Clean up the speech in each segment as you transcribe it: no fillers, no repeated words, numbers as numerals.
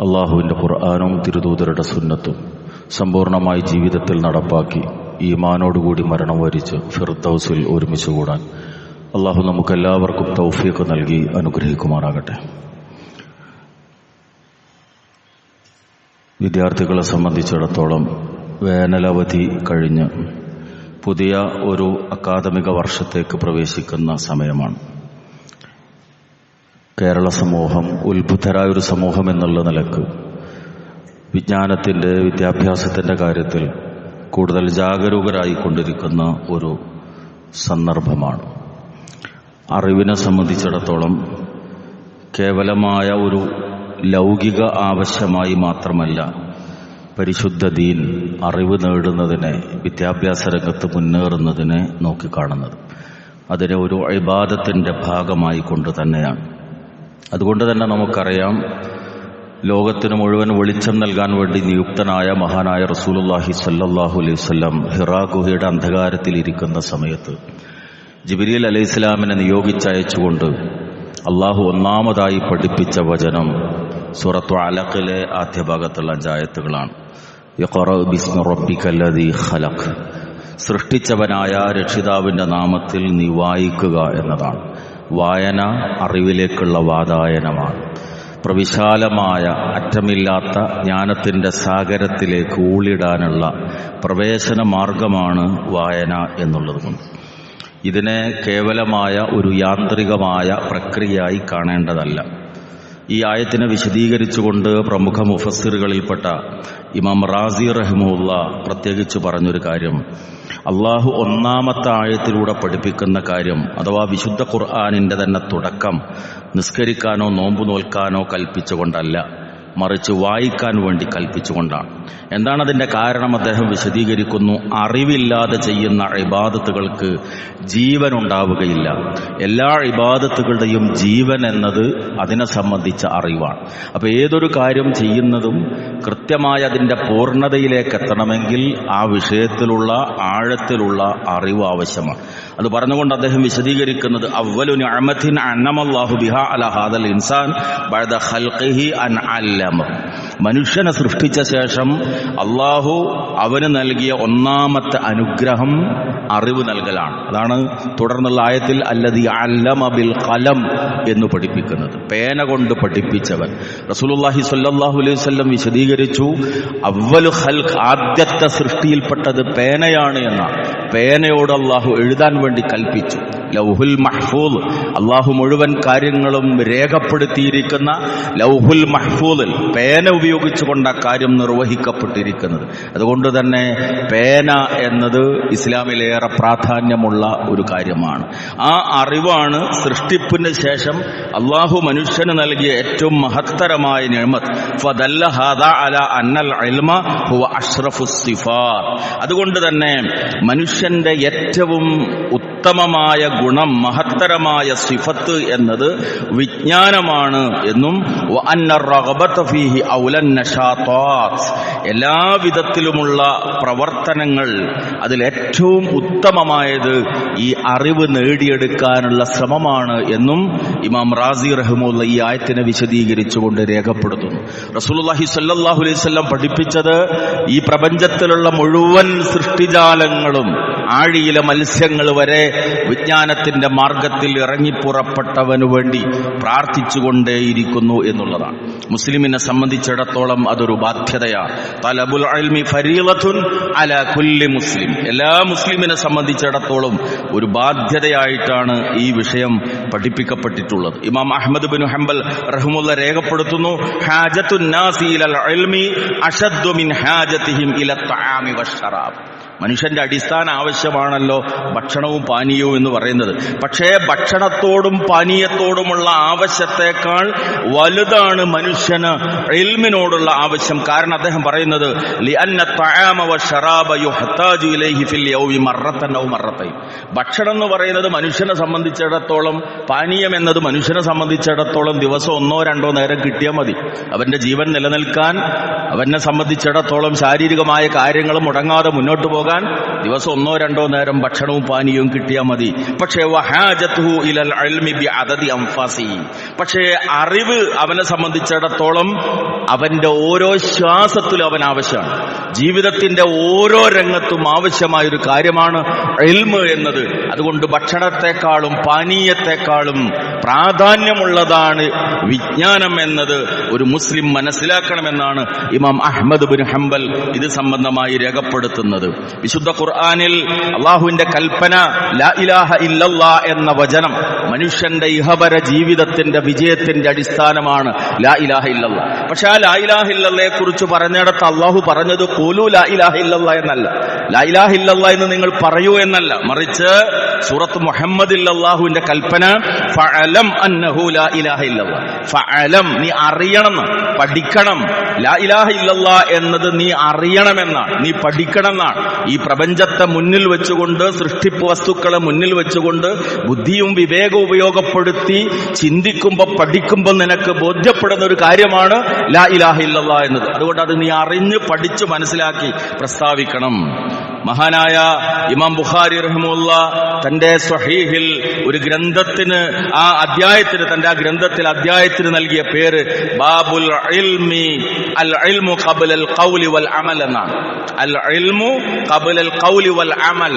അള്ളാഹുവിൻ്റെ ഖുർആനും തിരുദൂതരുടെ സുന്നത്തും സമ്പൂർണമായി ജീവിതത്തിൽ നടപ്പാക്കി ഈമാനോടുകൂടി മരണം വരിച്ച് ഫിർദൗസിൽ ഒരുമിച്ച് കൂടാൻ അള്ളാഹു നമുക്കെല്ലാവർക്കും തൗഫീഖ് നൽകി അനുഗ്രഹിക്കുമാറാകട്ടെ. വിദ്യാർത്ഥികളെ സംബന്ധിച്ചിടത്തോളം വേനലവധി കഴിഞ്ഞ് പുതിയ ഒരു അക്കാദമിക വർഷത്തേക്ക് പ്രവേശിക്കുന്ന സമയമാണ്. കേരള സമൂഹം ഉത്ബുദ്ധരായൊരു സമൂഹം എന്നുള്ള നിലക്ക് വിജ്ഞാനത്തിൻ്റെ വിദ്യാഭ്യാസത്തിൻ്റെ കാര്യത്തിൽ കൂടുതൽ ജാഗരൂകരായിക്കൊണ്ടിരിക്കുന്ന ഒരു സന്ദർഭമാണ്. അറിവിനെ സംബന്ധിച്ചിടത്തോളം കേവലമായ ഒരു ലൗകിക ആവശ്യമായി മാത്രമല്ല പരിശുദ്ധ ദീൻ അറിവ് നേടുന്നതിനെ, വിദ്യാഭ്യാസ രംഗത്ത് മുന്നേറുന്നതിനെ നോക്കിക്കാണുന്നത് അതിനെ ഒരു ഇബാദത്തിൻ്റെ ഭാഗമായി കൊണ്ട് തന്നെയാണ്. അതുകൊണ്ട് തന്നെ നമുക്കറിയാം, ലോകത്തിന് മുഴുവൻ വെളിച്ചം നൽകാൻ വേണ്ടി നിയുക്തനായ മഹാനായ റസൂലുള്ളാഹി സ്വല്ലല്ലാഹു അലൈഹി വസല്ലം ഹിറാ ഗുഹയുടെ അന്ധകാരത്തിലിരിക്കുന്ന സമയത്ത് ജിബ്രീൽ അലൈഹിസ്സലാമിനെ നിയോഗിച്ചയച്ചുകൊണ്ട് അള്ളാഹു ഒന്നാമതായി പഠിപ്പിച്ച വചനം സൂറത്തു അലഖിലെ ആദ്യ ഭാഗത്തുള്ള 5 ആയത്തുകളാണ്. ഇഖ്റ ബിസ്മി റബ്ബിക്കല്ലദീ ഖലഖ്, സൃഷ്ടിച്ചവനായ രക്ഷിതാവിൻ്റെ നാമത്തിൽ നീ വായിക്കുക എന്നതാണ്. വായന അറിവിലേക്കുള്ള വാതായനമാണ്. പ്രവിശാലമായ അറ്റമില്ലാത്ത ജ്ഞാനത്തിൻ്റെ സാഗരത്തിലേക്ക് ഊളിടാനുള്ള പ്രവേശന മാർഗമാണ് വായന എന്നുള്ളതുകൊണ്ട് ഇതിനെ കേവലമായ ഒരു യാന്ത്രികമായ പ്രക്രിയയായി കാണേണ്ടതല്ല. ഈ ആയത്തിനെ വിശദീകരിച്ചുകൊണ്ട് പ്രമുഖ മുഫസ്സിറുകളിൽപ്പെട്ട ഇമാം റാസി റഹിമഹുല്ലാ പ്രത്യേകിച്ച് പറഞ്ഞൊരു കാര്യം, അള്ളാഹു ഒന്നാമത്തെ ആയത്തിലൂടെ പഠിപ്പിക്കുന്ന കാര്യം അഥവാ വിശുദ്ധ ഖുർആനിൻ്റെ തന്നെ തുടക്കം നിസ്കരിക്കാനോ നോമ്പ് നോൽക്കാനോ കൽപ്പിച്ചുകൊണ്ടല്ല, മറിച്ച് വായിക്കാൻ വേണ്ടി കൽപ്പിച്ചുകൊണ്ടാണ്. എന്താണ് അതിൻ്റെ കാരണം? അദ്ദേഹം വിശദീകരിക്കുന്നു. അറിവില്ലാതെ ചെയ്യുന്ന ഇബാദത്തുകൾക്ക് ജീവൻ ഉണ്ടാവുകയില്ല. എല്ലാ ഇബാദത്തുകളുടെയും ജീവൻ എന്നത് അതിനെ സംബന്ധിച്ച അറിവാണ്. അപ്പോൾ ഏതൊരു കാര്യം ചെയ്യുന്നതും കൃത്യമായി അതിൻ്റെ പൂർണ്ണതയിലേക്ക് എത്തണമെങ്കിൽ ആ വിഷയത്തിലുള്ള ആഴത്തിലുള്ള അറിവ് ആവശ്യമാണ്. അത് പറഞ്ഞുകൊണ്ട് അദ്ദേഹം വിശദീകരിക്കുന്നത്, അവ്വലു നിഅമത്തിൻ അന്നമല്ലാഹു ബിഹാ അലാ ഹാദൽ ഇൻസാൻ ബഅദ ഖൽഖിഹി അൻ അല്ലമ, മനുഷ്യനെ സൃഷ്ടിച്ച ശേഷം അള്ളാഹു അവന് നൽകിയ ഒന്നാമത്തെ അനുഗ്രഹം അറിവ് നൽകലാണ്. അതാണ് തുടർന്നുള്ള ആയത്തിൽ അല്ലദീ അല്ലമ ബിൽ ഖലം എന്ന് പഠിപ്പിക്കുന്നത്, പേന കൊണ്ട് പഠിപ്പിച്ചവൻ. റസൂലുള്ളാഹി സ്വല്ലല്ലാഹു അലൈഹി വസല്ലം വിശദീകരിച്ചു, അവ്വലു ഖൽഖ്, ആദ്യത്തെ സൃഷ്ടിയിൽപ്പെട്ടത് പേനയാണ് എന്നാണ്. പേനയോട് അള്ളാഹു എഴുതാൻ വേണ്ടി കൽപ്പിച്ചു. ലൗഹുൽ മഹ്ഫൂദ്, അള്ളാഹു മുഴുവൻ കാര്യങ്ങളും രേഖപ്പെടുത്തിയിരിക്കുന്ന ലൗഹുൽ മഹ്ഫൂദിൽ പേന ഉപയോഗിച്ചുകൊണ്ട് ആ കാര്യം നിർവഹിക്കപ്പെട്ടിരിക്കുന്നത്. അതുകൊണ്ട് തന്നെ പേന എന്നത് ഇസ്ലാമിലേറെ പ്രാധാന്യമുള്ള ഒരു കാര്യമാണ്. ആ അറിവാണ് സൃഷ്ടിപ്പിന് ശേഷം അള്ളാഹു മനുഷ്യന് നൽകിയ ഏറ്റവും മഹത്തരമായ നിഅമത്ത്. ഫദല്ല ഹാദാ അലാ അന്നൽ ഇൽമ ഹുവ അഷ്റഫുസ് സിഫാത്ത്. അതുകൊണ്ട് തന്നെ മനുഷ്യന്റെ ഏറ്റവും ഉത്തമമായ ഗുണം, മഹത്തരമായ സിഫത്ത് എന്നത് വിജ്ഞാനമാണ് എന്നും എല്ലാ വിധത്തിലുമുള്ള പ്രവർത്തനങ്ങൾ അതിൽ ഏറ്റവും ഉത്തമമായത് ഈ അറിവ് നേടിയെടുക്കാനുള്ള ശ്രമമാണ് എന്നും ഇമാം റാസി റഹിമഹുല്ലാഹ് ഈ ആയത്തിനെ വിശദീകരിച്ചുകൊണ്ട് രേഖപ്പെടുത്തുന്നു. റസൂലുള്ളാഹി സ്വല്ലല്ലാഹു അലൈഹി വസല്ലം പഠിപ്പിച്ചത് ഈ പ്രപഞ്ചത്തിലുള്ള മുഴുവൻ സൃഷ്ടിജാലങ്ങളും ആഴിയിലെ മത്സ്യങ്ങൾ വരെ വിജ്ഞാനത്തിന്റെ മാർഗത്തിൽ ഇറങ്ങിപ്പുറപ്പെട്ടവനു വേണ്ടി പ്രാർത്ഥിച്ചുകൊണ്ടേയിരിക്കുന്നു എന്നുള്ളതാണ്. മുസ്ലിമിനെ സംബന്ധിച്ചിടത്തോളം അതൊരു ബാധ്യതയാണ്. തലബുൽ ഇൽമി ഫരീളത്തുൻ അലാ കുല്ലി മുസ്ലിം, എല്ലാ മുസ്ലിമിനെ സംബന്ധിച്ചിടത്തോളം ഒരു ബാധ്യതയായിട്ടാണ് ഈ വിഷയം പഠിപ്പിക്കപ്പെട്ടിട്ടുള്ളത്. ഇമാം അഹ്മദ് ബിൻ ഹംബൽ റഹ്മത്തുള്ളാഹി രേഖപ്പെടുത്തുന്നു, ഹാജത്തുൻ നാസി ഇലൽ ഇൽമി അശദ്ദു മിൻ ഹാജതിഹിം ഇലത് തആമി വശറാബ്. മനുഷ്യന്റെ അടിസ്ഥാന ആവശ്യമാണല്ലോ ഭക്ഷണവും പാനീയവും എന്ന് പറയുന്നത്. പക്ഷേ ഭക്ഷണത്തോടും പാനീയത്തോടുമുള്ള ആവശ്യത്തെക്കാൾ വലുതാണ് മനുഷ്യന് ഇൽമിനോടുള്ള ആവശ്യം. കാരണം അദ്ദേഹം പറയുന്നത് ലിഅന്ന തആമ വശറാബ യുഹ്താജു ഇലൈഹി ഫിൽ യൗമി മറത്തൻ ഔ മറത്തൈൻ. ഭക്ഷണം എന്ന് പറയുന്നത് മനുഷ്യനെ സംബന്ധിച്ചിടത്തോളം, പാനീയം എന്നത് മനുഷ്യനെ സംബന്ധിച്ചിടത്തോളം ദിവസം 1-2 നേരം കിട്ടിയാൽ മതി. അവന്റെ ജീവൻ നിലനിൽക്കാൻ അവനെ സംബന്ധിച്ചിടത്തോളം ശാരീരികമായ കാര്യങ്ങൾ മുടങ്ങാതെ മുന്നോട്ട് പോകാൻ പോകാൻ ദിവസം 1-2 നേരം ഭക്ഷണവും പാനീയവും കിട്ടിയാൽ മതി. പക്ഷേ വഹാജത്തുഹു ഇലൽ ഇൽമി ബിഅദദി അൻഫാസി, പക്ഷേ അറിവ് അവനെ സംബന്ധിച്ചിടത്തോളം അവന്റെ ഓരോ ശ്വാസത്തിലും അവൻ ആവശ്യമാണ്. ജീവിതത്തിന്റെ ഓരോ രംഗത്തും ആവശ്യമായൊരു കാര്യമാണ് ഇൽമ് എന്നത്. അതുകൊണ്ട് ഭക്ഷണത്തെക്കാളും പാനീയത്തെക്കാളും പ്രാധാന്യമുള്ളതാണ് വിജ്ഞാനം എന്നത് ഒരു മുസ്ലിം മനസ്സിലാക്കണമെന്നാണ് ഇമാം അഹ്മദ് ബിൻ ഹംബൽ ഇത് സംബന്ധമായി രേഖപ്പെടുത്തുന്നത്. വിശുദ്ധ ഖുർആനിൽ അള്ളാഹുവിന്റെ കൽപ്പന ലാ ഇലാഹ ഇല്ലല്ലാ എന്ന വചനം മനുഷ്യന്റെ ഇഹപര ജീവിതത്തിന്റെ വിജയത്തിന്റെ അടിസ്ഥാനമാണ് ലാ ഇലാഹ ഇല്ലല്ലാ. പക്ഷെ ആ ലാ ഇലാഹ ഇല്ലല്ലയെ കുറിച്ച് പറഞ്ഞിടത്ത് അള്ളാഹു പറഞ്ഞത് ഖൂലു ലാ ഇലാഹ ഇല്ലല്ലാ എന്നല്ല, ലാ ഇലാഹ ഇല്ലല്ലാ എന്ന് നിങ്ങൾ പറയൂ എന്നല്ല, മറിച്ച് സൂറത്ത് മുഹമ്മദിൽ അള്ളാഹുവിന്റെ കൽപ്പന ഫഅലം അന്നഹു ലാ ഇലാഹ ഇല്ലല്ലാ. ഫഅലം, നീ അറിയണം, പഠിക്കണം. ലാ ഇലാഹ ഇല്ലല്ലാ എന്നത് നീ അറിയണമെന്നാണ്, നീ പഠിക്കണം എന്നാണ്. ഈ പ്രപഞ്ചത്തെ മുന്നിൽ വെച്ചുകൊണ്ട്, സൃഷ്ടിപ്പ് വസ്തുക്കളെ മുന്നിൽ വെച്ചുകൊണ്ട് ബുദ്ധിയും വിവേകവും ഉപയോഗപ്പെടുത്തി ചിന്തിക്കുമ്പോൾ പഠിക്കുമ്പോൾ നിനക്ക് ബോധ്യപ്പെടുന്ന ഒരു കാര്യമാണ് ലാ ഇലാഹ ഇല്ലല്ലാ എന്നത്. അതുകൊണ്ട് അത് നീ അറിഞ്ഞ് പഠിച്ച് മനസ്സിലാക്കി പ്രസ്താവിക്കണം. മഹാനായ ഇമാം ബുഖാരി റഹിമഹുല്ലാ തന്റെ സ്വഹീഹിൽ ഒരു ഗ്രന്ഥത്തിന് തന്റെ ഗ്രന്ഥത്തിൽ അധ്യായത്തിന് നൽകിയ പേര് ബാബുൽ ഇൽമി അൽ ഇൽമു ഖബ്ലൽ ഖൗലി വൽ അമൽ എന്നാണ്. അൽ ഇൽമു ഖബ്ലൽ ഖൗലി വൽ അമൽ,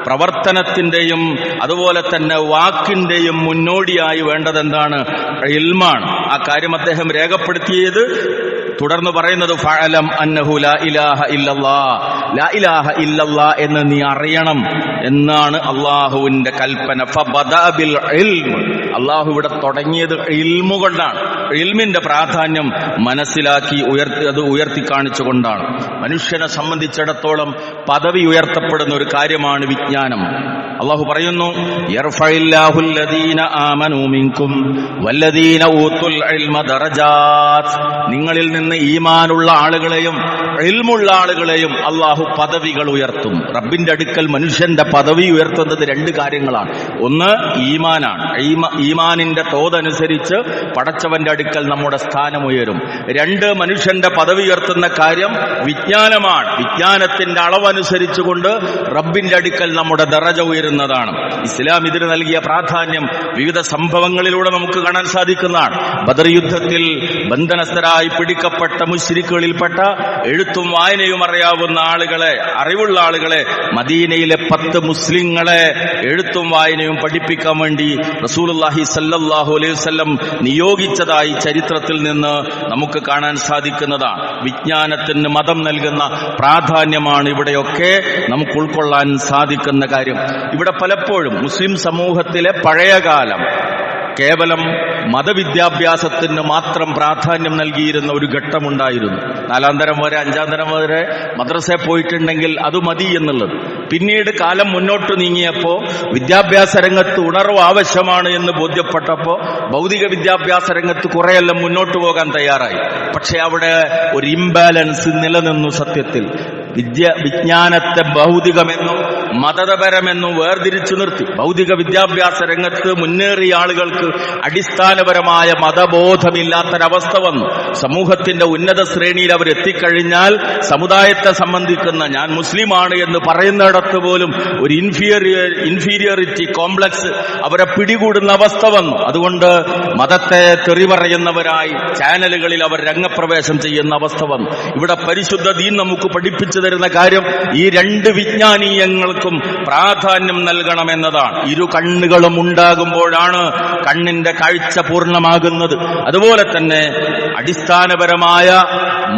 പ്രവർത്തനത്തിന്റെയും അതുപോലെ തന്നെ വാക്കിന്റെയും മുന്നോടിയായി വേണ്ടത് എന്താണ്? ഇൽമാണ്. ആ കാര്യം അദ്ദേഹം രേഖപ്പെടുത്തിയത് തുടർന്ന് പറയുന്നത് ഫഅലം അന്നഹു ലാ ഇലാഹ ഇല്ലല്ലാ, ലാ ഇലാഹ ഇല്ലല്ലാ എന്ന് നീ അറിയണം എന്നാണ് അള്ളാഹുവിന്റെ കൽപ്പന. ഫബദഅ ബിൽ ഇൽം, അള്ളാഹു ഇവിടെ തുടങ്ങിയത് ഇൽമു കൊണ്ടാണ്. ഇൽമിന്റെ പ്രാധാന്യം മനസ്സിലാക്കി ഉയർത്തി കാണിച്ചുകൊണ്ടാണ്. മനുഷ്യനെ സംബന്ധിച്ചിടത്തോളം പദവി ഉയർത്തപ്പെടുന്ന ഒരു കാര്യമാണ് വിജ്ഞാനം. അള്ളാഹു പറയുന്നു യർഫഇല്ലാഹു അല്ലദീന ആമനൂ മിൻകും വല്ലദീന ഊതുൽ ഇൽമ ദറജാത്ത്, നിങ്ങളിൽ നിന്ന് ഈമാനുള്ള ആളുകളെയും ഇൽമുള്ള ആളുകളെയും അള്ളാഹു പദവികൾ ഉയർത്തും. റബ്ബിന്റെ അടുക്കൽ മനുഷ്യന്റെ പദവി ഉയർത്തുന്നത് 2 കാര്യങ്ങളാണ്. ഒന്ന് ഈമാനാണ്, ഈമാനിന്റെ തോതനുസരിച്ച് പടച്ചവന്റെ അടുക്കൽ നമ്മുടെ സ്ഥാനം ഉയരും. 2 മനുഷ്യന്റെ പദവി ഉയർത്തുന്ന കാര്യം വിജ്ഞാനമാണ്. വിജ്ഞാനത്തിന്റെ അളവനുസരിച്ചുകൊണ്ട് റബ്ബിന്റെ അടുക്കൽ നമ്മുടെ ദറജ ഉയരുന്നതാണ്. ഇസ്ലാം ഇതിന് നൽകിയ പ്രാധാന്യം വിവിധ സംഭവങ്ങളിലൂടെ നമുക്ക് കാണാൻ സാധിക്കുന്നതാണ്. ബദർ യുദ്ധത്തിൽ ബന്ധനസ്ഥരായി പിടിക്കപ്പെട്ട മുശ്രിക്കുകളിൽപ്പെട്ട എഴുത്തും വായനയും അറിയാവുന്ന ആളുകളെ, അറിവുള്ള ആളുകളെ, മദീനയിലെ 10 മുസ്ലിങ്ങളെ എഴുത്തും വായനയും പഠിപ്പിക്കാൻ വേണ്ടി റസൂലുള്ളാഹി സ്വല്ലല്ലാഹു അലൈഹി വസല്ലം നിയോഗിച്ചതായി ചരിത്രത്തിൽ നിന്ന് നമുക്ക് കാണാൻ സാധിക്കുന്നതാണ്. വിജ്ഞാനത്തിന് മതം നൽകുന്ന പ്രാധാന്യമാണ് ഇവിടെയൊക്കെ നമുക്ക് ഉൾക്കൊള്ളാൻ സാധിക്കുന്ന കാര്യം. ഇവിടെ പലപ്പോഴും മുസ്ലിം സമൂഹത്തിലെ പഴയകാലം കേവലം മതവിദ്യാഭ്യാസത്തിന് മാത്രം പ്രാധാന്യം നൽകിയിരുന്ന ഒരു ഘട്ടമുണ്ടായിരുന്നു. 4ാം തരം വരെ 5ാം തരം വരെ മദ്രസയിൽ പോയിട്ടുണ്ടെങ്കിൽ അത് മതി എന്നുള്ളത്. പിന്നീട് കാലം മുന്നോട്ട് നീങ്ങിയപ്പോൾ വിദ്യാഭ്യാസ രംഗത്ത് ഉണർവ് ആവശ്യമാണ് എന്ന് ബോധ്യപ്പെട്ടപ്പോൾ ഭൗതിക വിദ്യാഭ്യാസ രംഗത്ത് കുറെയെല്ലാം മുന്നോട്ട് പോകാൻ തയ്യാറായി. പക്ഷെ അവിടെ ഒരു ഇംബാലൻസ് നിലനിന്നു. സത്യത്തിൽ വിജ്ഞാനത്തെ ഭൗതികമെന്നും മതപരമെന്നും വേർതിരിച്ചു നിർത്തി. ഭൗതിക വിദ്യാഭ്യാസ രംഗത്ത് മുന്നേറിയ ആളുകൾക്ക് അടിസ്ഥാനപരമായ മതബോധമില്ലാത്തൊരവസ്ഥ വന്നു. സമൂഹത്തിന്റെ ഉന്നത ശ്രേണിയിൽ അവരെത്തിക്കഴിഞ്ഞാൽ സമുദായത്തെ സംബന്ധിക്കുന്ന, ഞാൻ മുസ്ലിമാണ് എന്ന് പറയുന്നിടത്ത് പോലും ഒരു ഇൻഫീരിയറിറ്റി കോംപ്ലക്സ് അവരെ പിടികൂടുന്ന അവസ്ഥ വന്നു. അതുകൊണ്ട് മതത്തെ തെറി പറയുന്നവരായി ചാനലുകളിൽ അവർ രംഗപ്രവേശം ചെയ്യുന്ന അവസ്ഥ വന്നു. ഇവിടെ പരിശുദ്ധ ദീൻ നമുക്ക് പഠിപ്പിച്ചു തരുന്ന കാര്യം ഈ 2 വിജ്ഞാനീയങ്ങൾക്കും പ്രാധാന്യം നൽകണമെന്നതാണ്. 2 കണ്ണുകളും ഉണ്ടാകുമ്പോഴാണ് കണ്ണിന്റെ കാഴ്ച പൂർണ്ണമാകുന്നത്. അതുപോലെ തന്നെ അടിസ്ഥാനപരമായ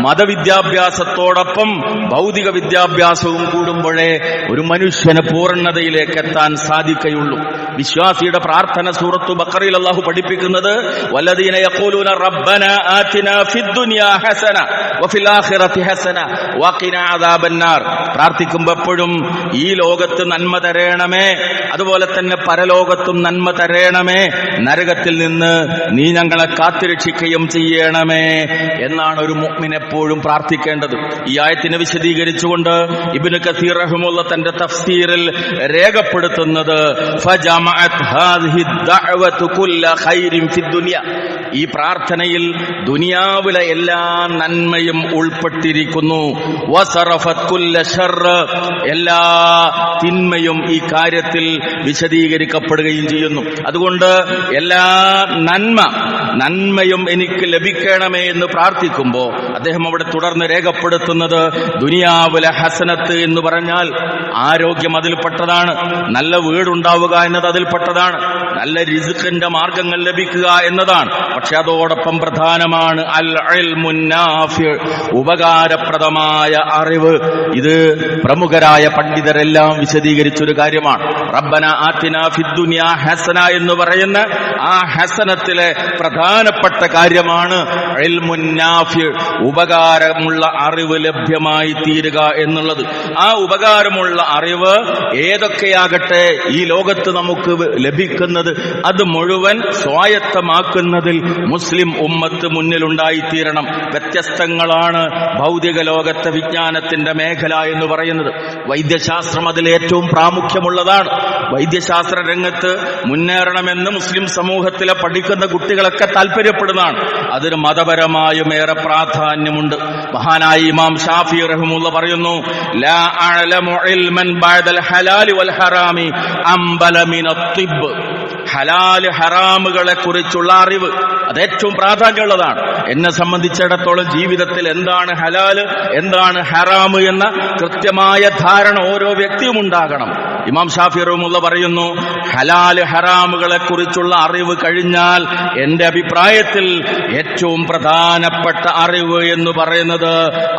മതവിദ്യാഭ്യാസത്തോടൊപ്പം ഭൗതിക വിദ്യാഭ്യാസവും കൂടുമ്പോഴേ ഒരു മനുഷ്യന് പൂർണ്ണതയിലേക്ക് എത്താൻ സാധിക്കുകയുള്ളൂ. വിശ്വാസിയുടെ പ്രാർത്ഥന സൂറത്തു ബഖറയിൽ അല്ലാഹു പഠിപ്പിക്കുന്നത് വല്ലദീന യഖൂലൂന റബ്ബന ആതിനാ ഫിദ്ദുനിയാ ഹസന വഫിൽ ആഖിറതി ഹസന വഖിനാ അദാബന്നാർ. പ്രാർത്ഥിക്കുമ്പോൾ എപ്പോഴും ഈ ലോകത്ത് നന്മ തരേണമേ, അതുപോലെ തന്നെ പരലോകത്തും നന്മ തരേണമേ, നരകത്തിൽ നിന്ന് നീ ഞങ്ങളെ കാത്തുരക്ഷിക്കുകയും ചെയ്യണമേ എന്നാണ് ഒരു മുഅ്മിൻ എപ്പോഴും പ്രാർത്ഥിക്കേണ്ടത്. ഈ ആയത്തിനെ വിശദീകരിച്ചുകൊണ്ട് ഇബ്നു കസീർ റഹിമഹുല്ലാഹ് തന്റെ തഫ്സീറിൽ രേഖപ്പെടുത്തുന്നത് ഫജമഅത് ഹാദിഹി ദഅവതു കുല്ല ഖൈരിൻ ഫിദ്ദുനിയ, ഈ പ്രാർത്ഥനയിൽ ദുനിയാവിലെ എല്ലാ നന്മയും ഉൾപ്പെട്ടിരിക്കുന്നു. വസറഫത് കുല്ല ശർർ, എല്ലാ തിന്മയും ഈ കാര്യത്തിൽ വിശദീകരിക്കപ്പെടുകയും ചെയ്യുന്നു. അതുകൊണ്ട് എല്ലാ നന്മയും എനിക്ക് ലഭിക്കണമേ എന്ന് പ്രാർത്ഥിക്കുമ്പോൾ അദ്ദേഹം അവിടെ തുടർന്ന് രേഖപ്പെടുത്തുന്നത് ദുനിയാവിലെ ഹസനത്ത് എന്ന് പറഞ്ഞാൽ ആരോഗ്യം അതിൽപ്പെട്ടതാണ്, നല്ല വീടുണ്ടാവുക എന്നത് അതിൽപ്പെട്ടതാണ്, നല്ല റിസ്ഖിന്റെ മാർഗങ്ങൾ ലഭിക്കുക എന്നതാണ്. പക്ഷെ അതോടൊപ്പം പ്രധാനമാണ് അൽ ഇൽമുൻ നാഫി, ഉപകാരപ്രദമായ അറിവ്. ഇത് പ്രമുഖരായ പണ്ഡിതരെല്ലാം വിശദീകരിച്ചൊരു കാര്യമാണ്. റബ്ബന ആതിനാ ഫിദ്ദുനിയാ ഹസന എന്ന് പറയുന്ന ആ ഹസനത്തിലെ പ്രധാനപ്പെട്ട കാര്യമാണ് ഇൽമുൻ നാഫി, ഉപകാരമുള്ള അറിവ് ലഭ്യമായി തീരുക എന്നുള്ളത്. ആ ഉപകാരമുള്ള അറിവ് ഏതൊക്കെയാകട്ടെ ഈ ലോകത്ത് നമുക്ക് ലഭിക്കുന്നത് അത് മുഴുവൻ സ്വായത്തമാക്കുന്നതിൽ മുസ്ലിം ഉമ്മത്ത് മുന്നിലുണ്ടായിത്തീരണം. വ്യത്യസ്തങ്ങളാണ് ഭൗതിക ലോകത്തെ വിജ്ഞാനത്തിന്റെ മേഖല എന്ന് പറയുന്നത്. വൈദ്യശാസ്ത്രം അതിൽ ഏറ്റവും പ്രാമുഖ്യമുള്ളതാണ്. വൈദ്യശാസ്ത്ര രംഗത്ത് മുന്നേറണമെന്ന് മുസ്ലിം സമൂഹത്തിലെ പഠിക്കുന്ന കുട്ടികളൊക്കെ താല്പര്യപ്പെടുന്നതാണ്. അതിന് മതപരമായും ഏറെ പ്രാധാന്യമുണ്ട്. മഹാനായ ഇമാം ഷാഫി റഹിമഹുല്ലാഹ് പറയുന്നു, ലാ അഅലമു ഇൽമൻ ബഅദൽ ഹലാലി വൽ ഹറാമി അംബല മിനത് തിബ്ബ്. ഹലാല് ഹറാമുകളെ കുറിച്ചുള്ള അറിവ് അത് ഏറ്റവും പ്രാധാന്യമുള്ളതാണ്. എന്നെ സംബന്ധിച്ചിടത്തോളം ജീവിതത്തിൽ എന്താണ് ഹലാല് എന്താണ് ഹറാമ് എന്ന കൃത്യമായ ധാരണ ഓരോ വ്യക്തിയും ഉണ്ടാകണം. ഇമാം ഷാഫി റഹിമഹുല്ലാഹ് പറയുന്നു, ഹലാല് ഹറാമുകളെ കുറിച്ചുള്ള അറിവ് കഴിഞ്ഞാൽ എന്റെ അഭിപ്രായത്തിൽ ഏറ്റവും പ്രധാനപ്പെട്ട അറിവ് എന്ന് പറയുന്നത്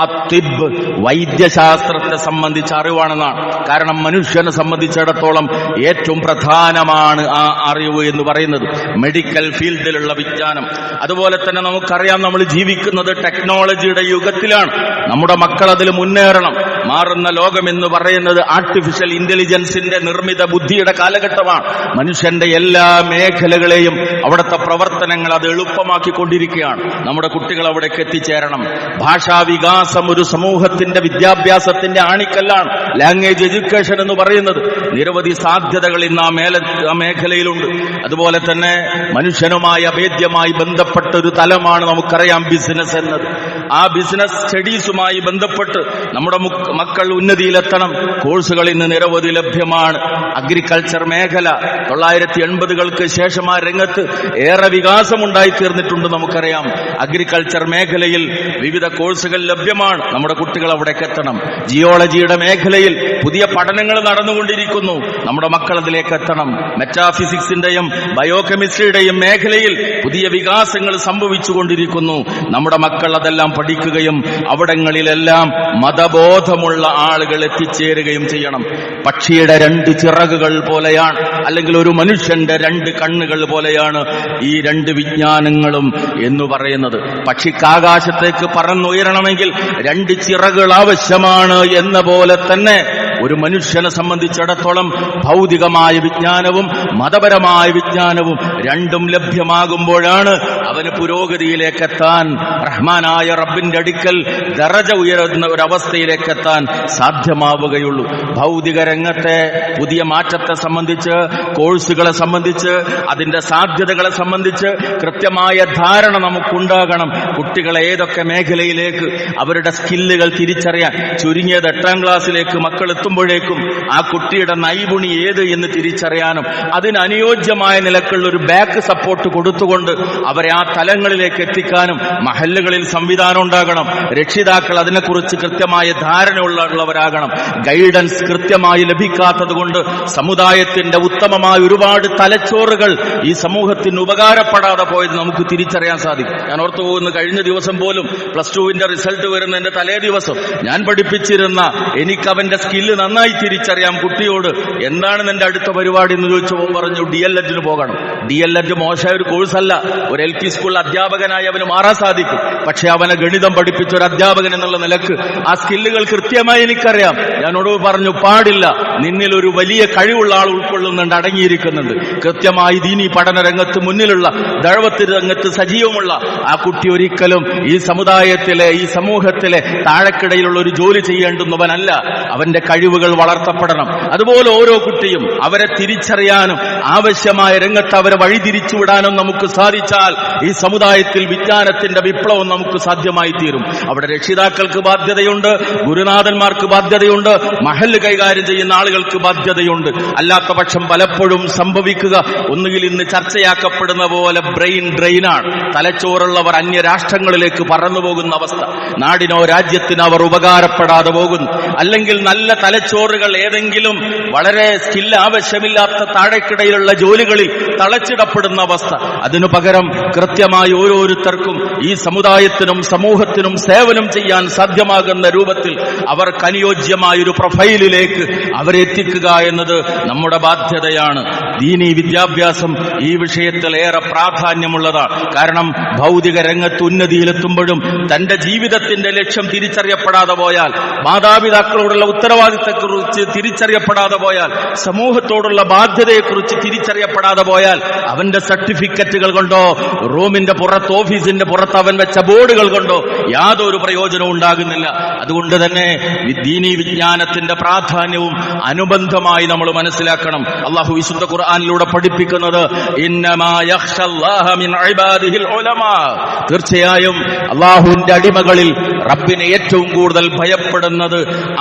അത്തിബ്, വൈദ്യശാസ്ത്രത്തെ സംബന്ധിച്ച അറിവാണെന്നാണ്. കാരണം മനുഷ്യനെ സംബന്ധിച്ചിടത്തോളം ഏറ്റവും പ്രധാനമാണ് ആ അറിവ് എന്ന് പറയുന്നത്, മെഡിക്കൽ ഫീൽഡിലുള്ള വിജ്ഞാനം. അതുപോലെ തന്നെ നമുക്കറിയാം, നമ്മൾ ജീവിക്കുന്നത് ടെക്നോളജിയുടെ യുഗത്തിലാണ്. നമ്മുടെ മക്കൾ അതിൽ മുന്നേറണം. മാറുന്ന ലോകം എന്ന് പറയുന്നത് ആർട്ടിഫിഷ്യൽ ഇന്റലിജൻസിന്റെ നിർമ്മിത ബുദ്ധിയുടെ കാലഘട്ടമാണ്. മനുഷ്യന്റെ എല്ലാ മേഖലകളെയും അവിടുത്തെ പ്രവർത്തനങ്ങൾ അത് എളുപ്പമാക്കിക്കൊണ്ടിരിക്കുകയാണ്. നമ്മുടെ കുട്ടികൾ അവിടേക്ക് എത്തിച്ചേരണം. ഭാഷാ വികാസം ഒരു സമൂഹത്തിന്റെ വിദ്യാഭ്യാസത്തിന്റെ ആണിക്കല്ലാണ്. ലാംഗ്വേജ് എഡ്യൂക്കേഷൻ എന്ന് പറയുന്നത് നിരവധി സാധ്യതകൾ ഇന്ന് ആ മേഖലയിലുണ്ട്. അതുപോലെ തന്നെ മനുഷ്യനുമായി അഭേദ്യമായി ബന്ധപ്പെട്ട ഒരു തലമാണ് നമുക്കറിയാം ബിസിനസ് എന്നത്. ആ ബിസിനസ് സ്റ്റഡീസുമായി ബന്ധപ്പെട്ട് നമ്മുടെ മക്കൾ ഉന്നതിയിലെത്തണം. കോഴ്സുകൾ ഇന്ന് നിരവധി ലഭ്യമാണ്. അഗ്രികൾച്ചർ മേഖല 1980-കൾക്ക് ശേഷം ആ രംഗത്ത് ഏറെ വികാസമുണ്ടായി തീർന്നിട്ടുണ്ട്. നമുക്കറിയാം, അഗ്രികൾച്ചർ മേഖലയിൽ വിവിധ കോഴ്സുകൾ ലഭ്യമാണ്. നമ്മുടെ കുട്ടികൾ അവിടേക്ക് എത്തണം. ജിയോളജിയുടെ മേഖലയിൽ പുതിയ പഠനങ്ങൾ നടന്നുകൊണ്ടിരിക്കുന്നു. നമ്മുടെ മക്കൾ അതിലേക്ക് എത്തണം. മെറ്റാഫിസിക്സിന്റെയും ബയോകെമിസ്ട്രിയുടെയും മേഖലയിൽ പുതിയ വികാസങ്ങൾ സംഭവിച്ചുകൊണ്ടിരിക്കുന്നു. നമ്മുടെ മക്കൾ അതെല്ലാം പഠിക്കുകയും അവിടങ്ങളിലെല്ലാം മതബോധമുള്ള ആളുകൾ എത്തിച്ചേരുകയും ചെയ്യണം. പക്ഷിയുടെ 2 ചിറകുകൾ പോലെയാണ്, അല്ലെങ്കിൽ ഒരു മനുഷ്യന്റെ 2 കണ്ണുകൾ പോലെയാണ് ഈ 2 വിജ്ഞാനങ്ങളും എന്ന് പറയുന്നത്. പക്ഷിക്ക് ആകാശത്തേക്ക് പറന്നുയരണമെങ്കിൽ 2 ചിറകുകൾ ആവശ്യമാണ് എന്ന പോലെ തന്നെ ഒരു മനുഷ്യനെ സംബന്ധിച്ചിടത്തോളം ഭൗതികമായ വിജ്ഞാനവും മതപരമായ വിജ്ഞാനവും രണ്ടും ലഭ്യമാകുമ്പോഴാണ് അവന് പുരോഗതിയിലേക്ക് എത്താൻ, റഹ്മാനായ റബ്ബിന്റെ അടുക്കൽ ദറജ ഉയരുന്ന ഒരവസ്ഥയിലേക്ക് എത്താൻ സാധ്യമാവുകയുള്ളൂ. ഭൗതിക രംഗത്തെ പുതിയ മാറ്റത്തെ സംബന്ധിച്ച്, കോഴ്സുകളെ സംബന്ധിച്ച്, അതിന്റെ സാധ്യതകളെ സംബന്ധിച്ച് കൃത്യമായ ധാരണ നമുക്കുണ്ടാകണം. കുട്ടികളെ ഏതൊക്കെ മേഖലയിലേക്ക് അവരുടെ സ്കില്ലുകൾ തിരിച്ചറിയാൻ, ചുരുങ്ങിയത് 8ാം ക്ലാസ്സിലേക്ക് മക്കൾ എത്തുമ്പോഴേക്കും ആ കുട്ടിയുടെ നൈപുണി ഏത് എന്ന് തിരിച്ചറിയാനും അതിനനുയോജ്യമായ നിലക്കുള്ള ഒരു ബാക്ക് സപ്പോർട്ട് കൊടുത്തുകൊണ്ട് അവരെ ആ തലങ്ങളിലേക്ക് എത്തിക്കാനും മഹല്ലുകളിൽ സംവിധാനം ഉണ്ടാകണം. രക്ഷിതാക്കൾ അതിനെക്കുറിച്ച് കൃത്യമായ ധാരണയുള്ളവരാകണം. ഗൈഡൻസ് കൃത്യമായി ലഭിക്കാത്തത് കൊണ്ട് സമുദായത്തിന്റെ ഉത്തമമായ ഒരുപാട് തലച്ചോറുകൾ ഈ സമൂഹത്തിന് ഉപകാരപ്പെടാതെ പോയത് നമുക്ക് തിരിച്ചറിയാൻ സാധിക്കും. ഞാൻ ഓർത്തു പോകുന്ന കഴിഞ്ഞ ദിവസം പോലും +2 റിസൾട്ട് വരുന്നതിന്റെ തലേ ദിവസം ഞാൻ പഠിപ്പിച്ചിരുന്ന, എനിക്ക് അവന്റെ സ്കില്ല് നന്നായി തിരിച്ചറിയാം, കുട്ടിയോട് എന്താണ് നിന്റെ അടുത്ത പരിപാടി എന്ന് ചോദിച്ചപ്പോൾ പറഞ്ഞു DLED പോകണം. DLED മോശമായ ഒരു കോഴ്സല്ല. ഒരു LP സ്കൂൾ അധ്യാപകനായി അവന് മാറാൻ സാധിക്കും. പക്ഷെ അവനെ ഗണിതം പഠിപ്പിച്ച ഒരു അധ്യാപകൻ എന്നുള്ള നിലക്ക് ആ സ്കില്ലുകൾ കൃത്യമായി എനിക്കറിയാം. ഞാനോട് പറഞ്ഞു, പാടില്ല, നിന്നിൽ ഒരു വലിയ കഴിവുള്ള ആൾ ഉൾക്കൊള്ളുന്നുണ്ട്, അടങ്ങിയിരിക്കുന്നുണ്ട്. കൃത്യമായി ദീനി പഠന രംഗത്ത് മുന്നിലുള്ള, ദഅവത്ത് രംഗത്ത് സജീവമുള്ള ആ കുട്ടി ഒരിക്കലും ഈ സമുദായത്തിലെ, ഈ സമൂഹത്തിലെ താഴെക്കിടയിലുള്ള ഒരു ജോലി ചെയ്യേണ്ടുന്നവനല്ല. അവന്റെ കഴിവുകൾ വളർത്തപ്പെടണം. അതുപോലെ ഓരോ കുട്ടിയും അവരെ തിരിച്ചറിയാനും ആവശ്യമായ രംഗത്ത് അവരെ വഴിതിരിച്ചുവിടാനും നമുക്ക് സാധിച്ചാൽ ഈ സമുദായത്തിൽ വിജ്ഞാനത്തിന്റെ വിപ്ലവം നമുക്ക് സാധ്യമായി തീരും. അവിടെ രക്ഷിതാക്കൾക്ക് ബാധ്യതയുണ്ട്, ഗുരുനാഥന്മാർക്ക് ബാധ്യതയുണ്ട്, മഹല്ല് കൈകാര്യം ചെയ്യുന്ന ആളുകൾക്ക് ബാധ്യതയുണ്ട്. അല്ലാത്ത പക്ഷം പലപ്പോഴും സംഭവിക്കുക ഒന്നുകിൽ ഇന്ന് ചർച്ചയാക്കപ്പെടുന്ന പോലെ ബ്രെയിൻ ഡ്രെയിനാണ്. തലച്ചോറുള്ളവർ അന്യരാഷ്ട്രങ്ങളിലേക്ക് പറന്നു പോകുന്ന അവസ്ഥ, നാടിനോ രാജ്യത്തിനോ അവർ ഉപകാരപ്പെടാതെ പോകുന്നു. അല്ലെങ്കിൽ നല്ല തലച്ചോറുകൾ ഏതെങ്കിലും വളരെ സ്കിൽ ആവശ്യമില്ലാത്ത താഴെക്കിടയിലുള്ള ജോലികളിൽ തളച്ചിടപ്പെടുന്ന അവസ്ഥ. അതിനു പകരം കൃത്യമായി ഓരോരുത്തർക്കും ഈ സമുദായത്തിനും സമൂഹത്തിനും സേവനം ചെയ്യാൻ സാധ്യമാകുന്ന രൂപത്തിൽ അവർക്ക് അനുയോജ്യമായൊരു പ്രൊഫൈലിലേക്ക് അവരെത്തിക്കുക എന്നത് നമ്മുടെ ബാധ്യതയാണ്. ദീനീ വിദ്യാഭ്യാസം ഈ വിഷയത്തിൽ ഏറെ പ്രാധാന്യമുള്ളതാണ്. കാരണം ഭൗതിക രംഗത്ത് ഉന്നതിയിലെത്തുമ്പോഴും തന്റെ ജീവിതത്തിന്റെ ലക്ഷ്യം തിരിച്ചറിയപ്പെടാതെ പോയാൽ, മാതാപിതാക്കളോടുള്ള ഉത്തരവാദിത്തത്തെക്കുറിച്ച് തിരിച്ചറിയപ്പെടാതെ പോയാൽ, സമൂഹത്തോടുള്ള ബാധ്യതയെക്കുറിച്ച് തിരിച്ചറിയപ്പെടാതെ പോയാൽ അവന്റെ സർട്ടിഫിക്കറ്റുകൾ കൊണ്ടോ റൂമിന്റെ പുറത്ത് ഓഫീസിന്റെ പുറത്ത് അവൻ വെച്ച ബോർഡുകൾ കൊണ്ടോ യാതൊരു പ്രയോജനവും ഉണ്ടാകുന്നില്ല. അതുകൊണ്ട് തന്നെ ദീനീ വിജ്ഞാനത്തിന്റെ പ്രാധാന്യവും അനുബന്ധമായി നമ്മൾ മനസ്സിലാക്കണം. അല്ലാഹു വിശുദ്ധ ഖുർആനിലൂടെ പഠിപ്പിക്കുന്നത് ഇന്നമാ യഖ്ശല്ലാഹ മിൻ ഇബാദിഹിൽ ഉലമാ, തീർച്ചയായും അല്ലാഹുവിന്റെ അടിമകളിൽ റബ്ബിനെ ഏറ്റവും കൂടുതൽ ഭയപ്പെടുന്നത്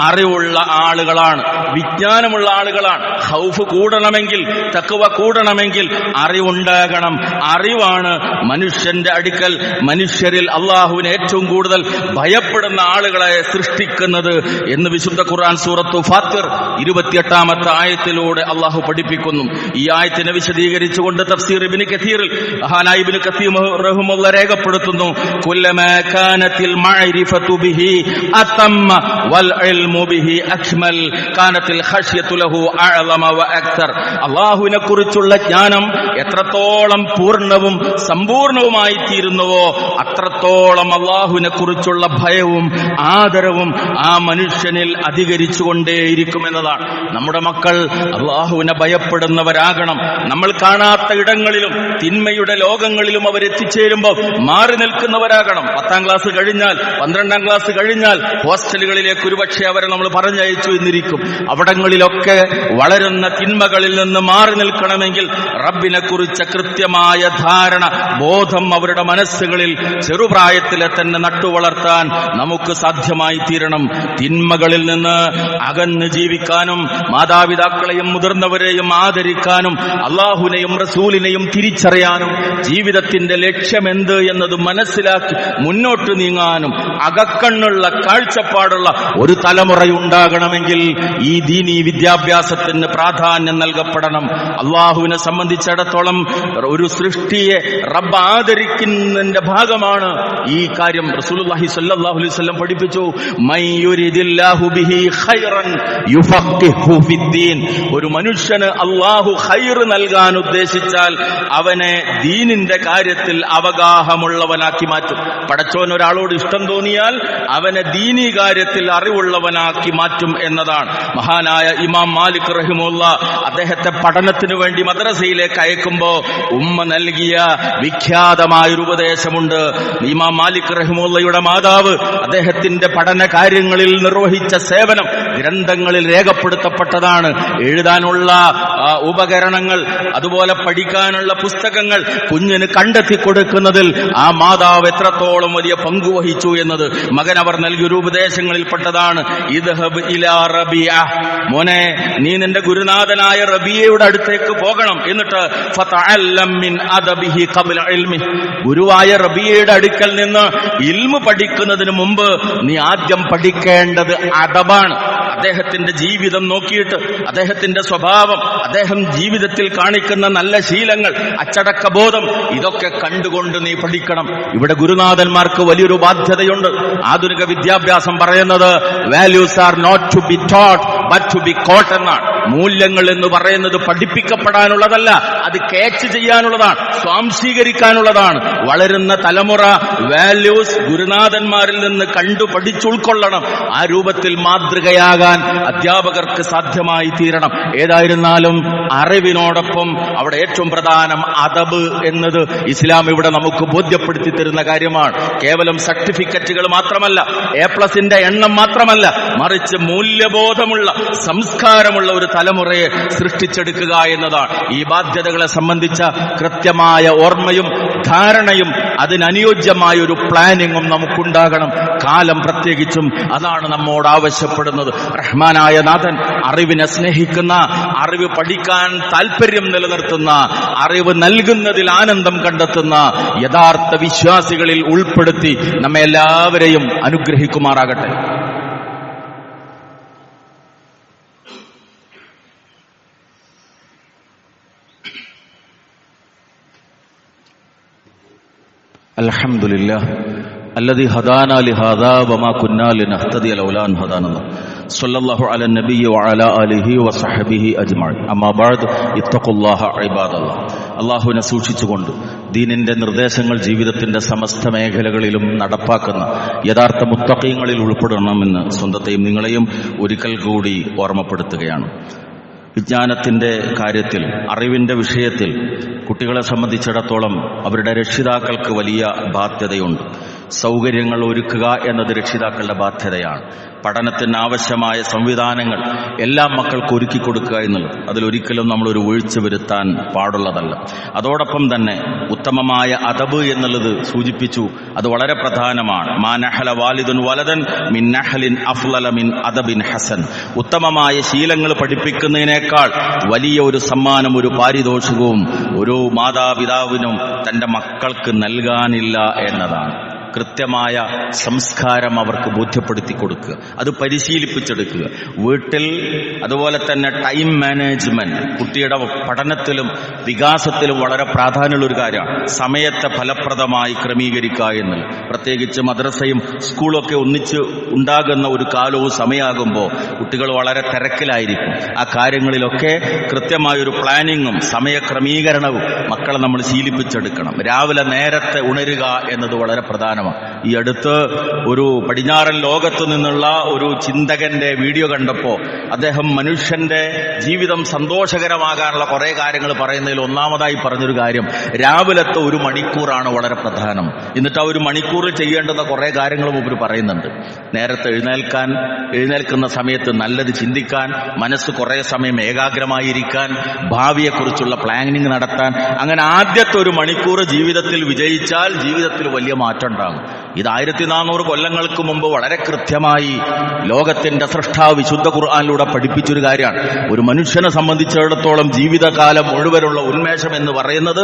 അറിവുള്ള ആളുകളാണ്, വിജ്ഞാനമുള്ള ആളുകളാണ്. ഖൗഫ് കൂടണമെങ്കിൽ, തഖ്വ കൂടണമെങ്കിൽ അറിവുണ്ടാകണം. അറിവാണ് മനുഷ്യന്റെ അടുക്കൽ, മനുഷ്യരിൽ അല്ലാഹുവിനെ ഏറ്റവും കൂടുതൽ ഭയപ്പെടുന്ന ആളുകളെ സൃഷ്ടിക്കുന്നത് എന്ന് വിശുദ്ധ ഖുർആൻ സൂറത്തു ഫാത്തിർ 28-ാമത്തെ ആയത്തിലൂടെ അല്ലാഹു പഠിപ്പിക്കുന്നു. ഈ ആയത്തിനെ വിശദീകരിച്ചുകൊണ്ട് തഫ്സീർ ഇബ്നു കസീറിൽ മഹാനായ ഇബ്നു കസീർ റഹിമഹുല്ലാഹ് രേഖപ്പെടുത്തുന്നു, കുല്ലമാ കാനത്തിൽ മഅരിഫതു ബിഹി അതമ്മ വൽ ഇൽമു ബിഹി അക്മൽ കാനത്തിൽ ഖശ്യതു ലഹു അഅലമ വ അക്തർ. അല്ലാഹുവിനെ കുറിച്ചുള്ള ജ്ഞാനം എത്രത്തോളം പൂർണ്ണവും സമ്പൂർണവുമായി തീരുന്നുവോ അത്രത്തോളം അല്ലാഹുവിനെ കുറിച്ചുള്ള ഭയവും ആദരവും ആ മനുഷ്യനിൽ അധികരിച്ചുകൊണ്ടേയിരിക്കുമെന്നതാണ്. നമ്മുടെ മക്കൾ അല്ലാഹുവിനെ ഭയപ്പെടുന്നവരാകണം. നമ്മൾ കാണാത്ത ഇടങ്ങളിലും തിന്മയുടെ ലോകങ്ങളിലും അവരെത്തിച്ചേരുമ്പോൾ മാറി നിൽക്കുന്നവരാകണം. 10ാം ക്ലാസ് കഴിഞ്ഞാൽ, 12ാം ക്ലാസ് കഴിഞ്ഞാൽ ഹോസ്റ്റലുകളിലേക്ക് ഒരുപക്ഷെ അവരെ നമ്മൾ പറഞ്ഞയച്ചു എന്നിരിക്കും. അവിടങ്ങളിലൊക്കെ വളരുന്ന തിന്മകളിൽ നിന്ന് മാറി നിൽക്കണമെങ്കിൽ റബ്ബിനെ കുറിച്ച കൃത്യമായ ധാരണ, ബോധം അവരുടെ മനസ്സുകളിൽ ചെറുപ്രായത്തിലെ തന്നെ നട്ടുവളർത്താൻ നമുക്ക് സാധ്യമായി തീരണം. തിന്മകളിൽ നിന്ന് അകന്ന് ജീവിക്കാനും മാതാപിതാക്കളെയും മുതിർന്നവരെയും ആദരിക്കാനും അല്ലാഹുവിനെയും റസൂലിനെയും തിരിച്ചറിയാനും ജീവിതത്തിന്റെ ലക്ഷ്യമെന്ത് എന്നത് മനസ്സിലാക്കി മുന്നോട്ട് നീങ്ങാനും അകക്കണ്ണുള്ള കാഴ്ചപ്പാടുള്ള ഒരു തലമുറയുണ്ടാകണമെങ്കിൽ ഈ ദീനീ വിദ്യാഭ്യാസത്തിന് പ്രാധാന്യം നൽകപ്പെടണം. അല്ലാഹുവിനെ സംബന്ധിച്ചിടത്തോളം ഒരു സൃഷ്ടിയെ റബ്ബ് ആദരിക്കുന്നതിന്റെ ഭാഗമാണ് ഈ കാര്യം. റസൂലുള്ളാഹി സ്വല്ലല്ലാഹു അലൈഹി വസല്ലം പഠിപ്പിച്ചു, മൻ യുരിദില്ലാഹു ബിഹി ഖൈറൻ യുഫഖിഹു ഫിദ്ദീൻ. ഒരു മനുഷ്യന് അല്ലാഹു ഖൈർ നൽകാൻ ഉദ്ദേശിച്ചാൽ അവനെ ദീനിന്റെ കാര്യത്തിൽ അവഗാഹമുള്ളവനാക്കി മാറ്റും. പടച്ചോൻ ഒരാളോട് ഇഷ്ടം തോന്നിയാൽ അവനെ ദീനീ കാര്യത്തിൽ അറിവുള്ളവനാക്കി മാറ്റും എന്നതാണ്. മഹാനായ ഇമാം മാലിക് റഹിമഹുല്ലാഹ് അദ്ദേഹത്തെ പഠനത്തിനു വേണ്ടി മദ്രസയിലേക്ക് അയക്കുമ്പോ ഉമ്മ നൽകിയ വിഖ്യാതമായൊരു ഉപദേശമുണ്ട്. ഇമാം മാലിക് റഹിമഹുല്ലയുടെ മാതാവ് അദ്ദേഹത്തിന്റെ പഠന കാര്യങ്ങളിൽ നിർവഹിച്ച സേവനം ഗ്രന്ഥങ്ങളിൽ രേഖപ്പെടുത്തപ്പെട്ടതാണ്. എഴുതാനുള്ള ഉപകരണങ്ങൾ, അതുപോലെ പഠിക്കാനുള്ള പുസ്തകങ്ങൾ കുഞ്ഞിന് കണ്ടെത്തി കൊടുക്കുന്നതിൽ ആ മാതാവ് എത്രത്തോളം വലിയ പങ്കുവഹിച്ചു എന്നത് മകൻ അവർ നൽകിയൊരു ഉപദേശങ്ങളിൽപ്പെട്ടതാണ്. ഇദ്ഹബ് ഇലാ റബിയ, മോനെ നീ നിന്റെ ഗുരുനാഥനായ റബിയയുടെ അടുത്തേക്ക് പോകണം. എന്നിട്ട് ഫതഅല്ലം മിൻ അദബിഹി ഖബ്ല ഇൽമി, ഗുരുവായ റബിയയുടെ അടുക്കൽ നിന്ന് ഇൽമു പഠിക്കുന്നതിന് മുമ്പ് നീ ആദ്യം പഠിക്കേണ്ടത് അദബാണ്. അദ്ദേഹത്തിന്റെ ജീവിതം നോക്കിയിട്ട്, അദ്ദേഹത്തിന്റെ സ്വഭാവം, അദ്ദേഹം ജീവിതത്തിൽ കാണിക്കുന്ന നല്ല ശീലങ്ങൾ, അച്ചടക്കബോധം, ഇതൊക്കെ കണ്ടുകൊണ്ട് നീ പഠിക്കണം. ഇവിടെ ഗുരുനാഥന്മാർക്ക് വലിയൊരു ബാധ്യതയുണ്ട്. ആധുനിക വിദ്യാഭ്യാസം പറയുന്നത് values are not to be taught but to be caught എന്നാണ്. മൂല്യങ്ങൾ എന്ന് പറയുന്നത് പഠിപ്പിക്കപ്പെടാനുള്ളതല്ല, അത് ക്യാച്ച് ചെയ്യാനുള്ളതാണ്, സ്വാംശീകരിക്കാനുള്ളതാണ്. വളരുന്ന തലമുറ വാല്യൂസ് ഗുരുനാഥന്മാരിൽ നിന്ന് കണ്ടു പഠിച്ചുൾക്കൊള്ളണം. ആ രൂപത്തിൽ മാതൃകയാകാൻ അധ്യാപകർക്ക് സാധ്യമായി തീരണം. ഏതായിരുന്നാലും അറിവിനോടൊപ്പം അവിടെ ഏറ്റവും പ്രധാനം അദബ് എന്നത് ഇസ്ലാം ഇവിടെ നമുക്ക് ബോധ്യപ്പെടുത്തി തരുന്ന കാര്യമാണ്. കേവലം സർട്ടിഫിക്കറ്റുകൾ മാത്രമല്ല, A+ന്റെ എണ്ണം മാത്രമല്ല, മറിച്ച് മൂല്യബോധമുള്ള, സംസ്കാരമുള്ള ഒരു തലമുറയെ സൃഷ്ടിച്ചെടുക്കുക എന്നതാണ്. ഈ ബാധ്യതകളെ സംബന്ധിച്ച കൃത്യമായ ഓർമ്മയും ധാരണയും അതിനനുയോജ്യമായ ഒരു പ്ലാനിങ്ങും നമുക്കുണ്ടാകണം. കാലം പ്രത്യേകിച്ചും അതാണ് നമ്മോട് ആവശ്യപ്പെടുന്നത്. റഹ്മാനായ നാഥൻ അറിവിനെ സ്നേഹിക്കുന്ന, അറിവ് പഠിക്കാൻ താല്പര്യം നിലനിർത്തുന്ന, അറിവ് നൽകുന്നതിൽ ആനന്ദം കണ്ടെത്തുന്ന യഥാർത്ഥ വിശ്വാസികളിൽ ഉൾപ്പെടുത്തി നമ്മെ എല്ലാവരെയും അനുഗ്രഹിക്കുമാറാകട്ടെ. അൽഹംദുലില്ലാഹ് الذي هدانا لهذا وما كنا لنهتدي لولا أن هدانا الله صلى الله على النبي وعلى آله وصحبه أجمعين أما بعد اتقوا الله عباد الله. അള്ളാഹുവിനെ സൂക്ഷിച്ചുകൊണ്ട് ദീനിന്റെ നിർദ്ദേശങ്ങൾ ജീവിതത്തിന്റെ സമസ്ത മേഖലകളിലും നടപ്പാക്കുന്ന യഥാർത്ഥ മുത്തഖീങ്ങളിൽ ഉൾപ്പെടണമെന്ന് സ്വന്തത്തെയും നിങ്ങളെയും ഒരിക്കൽ കൂടി ഓർമ്മപ്പെടുത്തുകയാണ്. വിജ്ഞാനത്തിന്റെ കാര്യത്തിൽ, അറിവിന്റെ വിഷയത്തിൽ കുട്ടികളെ സംബന്ധിച്ചിടത്തോളം അവരുടെ രക്ഷിതാക്കൾക്ക് വലിയ ബാധ്യതയുണ്ട്. സൗകര്യങ്ങൾ ഒരുക്കുക എന്നത് രക്ഷിതാക്കളുടെ ബാധ്യതയാണ്. പഠനത്തിന് ആവശ്യമായ സംവിധാനങ്ങൾ എല്ലാം മക്കൾക്ക് ഒരുക്കി കൊടുക്കുക എന്നുള്ളത് അതിലൊരിക്കലും നമ്മളൊരു വീഴ്ച വരുത്താൻ പാടുള്ളതല്ല. അതോടൊപ്പം തന്നെ ഉത്തമമായ അദബ് എന്നുള്ളത് സൂചിപ്പിച്ചു, അത് വളരെ പ്രധാനമാണ്. മാ നഹല വാലിദുൻ വലദൻ മിൻ നഹലിൻ അഫ്ളല മിൻ അദബിൻ ഹസൻ. ഉത്തമമായ ശീലങ്ങൾ പഠിപ്പിക്കുന്നതിനേക്കാൾ വലിയ ഒരു സമ്മാനം, ഒരു പാരിതോഷികവും ഒരു മാതാപിതാവിനും തന്റെ മക്കൾക്ക് നൽകാനില്ല എന്നതാണ്. കൃത്യമായ സംസ്കാരം അവർക്ക് ബോധ്യപ്പെടുത്തി കൊടുക്കുക, അത് പരിശീലിപ്പിച്ചെടുക്കുക. വീട്ടിൽ അതുപോലെ തന്നെ ടൈം മാനേജ്മെന്റ് കുട്ടിയുടെ പഠനത്തിലും വികാസത്തിലും വളരെ പ്രാധാന്യമുള്ളൊരു കാര്യമാണ്. സമയത്തെ ഫലപ്രദമായി ക്രമീകരിക്കുക എന്നുള്ളത്, പ്രത്യേകിച്ച് മദ്രസയും സ്കൂളൊക്കെ ഒന്നിച്ച് ഉണ്ടാകുന്ന ഒരു കാലവും സമയമാകുമ്പോൾ കുട്ടികൾ വളരെ തിരക്കിലായിരിക്കും. ആ കാര്യങ്ങളിലൊക്കെ കൃത്യമായൊരു പ്ലാനിങ്ങും സമയക്രമീകരണവും മക്കളെ നമ്മൾ ശീലിപ്പിച്ചെടുക്കണം. രാവിലെ നേരത്തെ ഉണരുക എന്നത് വളരെ പ്രധാനമാണ്. ഈ അടുത്ത് ഒരു പടിഞ്ഞാറൻ ലോകത്തു നിന്നുള്ള ഒരു ചിന്തകന്റെ വീഡിയോ കണ്ടപ്പോൾ അദ്ദേഹം മനുഷ്യന്റെ ജീവിതം സന്തോഷകരമാകാനുള്ള കുറെ കാര്യങ്ങൾ പറയുന്നതിൽ ഒന്നാമതായി പറഞ്ഞൊരു കാര്യം, രാവിലത്തെ 1 മണിക്കൂറാണ് വളരെ പ്രധാനം. എന്നിട്ട് ആ 1 മണിക്കൂർ ചെയ്യേണ്ടുന്ന കുറെ കാര്യങ്ങളും ഇവർ പറയുന്നുണ്ട്. നേരത്തെ എഴുന്നേൽക്കുന്ന സമയത്ത് നല്ലത് ചിന്തിക്കാൻ, മനസ്സ് കുറെ സമയം ഏകാഗ്രമായിരിക്കാൻ, ഭാവിയെക്കുറിച്ചുള്ള പ്ലാനിങ് നടത്താൻ. അങ്ങനെ ആദ്യത്തെ 1 മണിക്കൂർ ജീവിതത്തിൽ വിജയിച്ചാൽ ജീവിതത്തിൽ വലിയ മാറ്റം ഉണ്ടാകും. ഇത് 1400 കൊല്ലങ്ങൾക്ക് മുമ്പ് വളരെ കൃത്യമായി ലോകത്തിന്റെ സൃഷ്ടാവ് വിശുദ്ധ ഖുർആനിലൂടെ പഠിപ്പിച്ചൊരു കാര്യമാണ്. ഒരു മനുഷ്യനെ സംബന്ധിച്ചിടത്തോളം ജീവിതകാലം മുഴുവനുള്ള ഉന്മേഷം എന്ന് പറയുന്നത്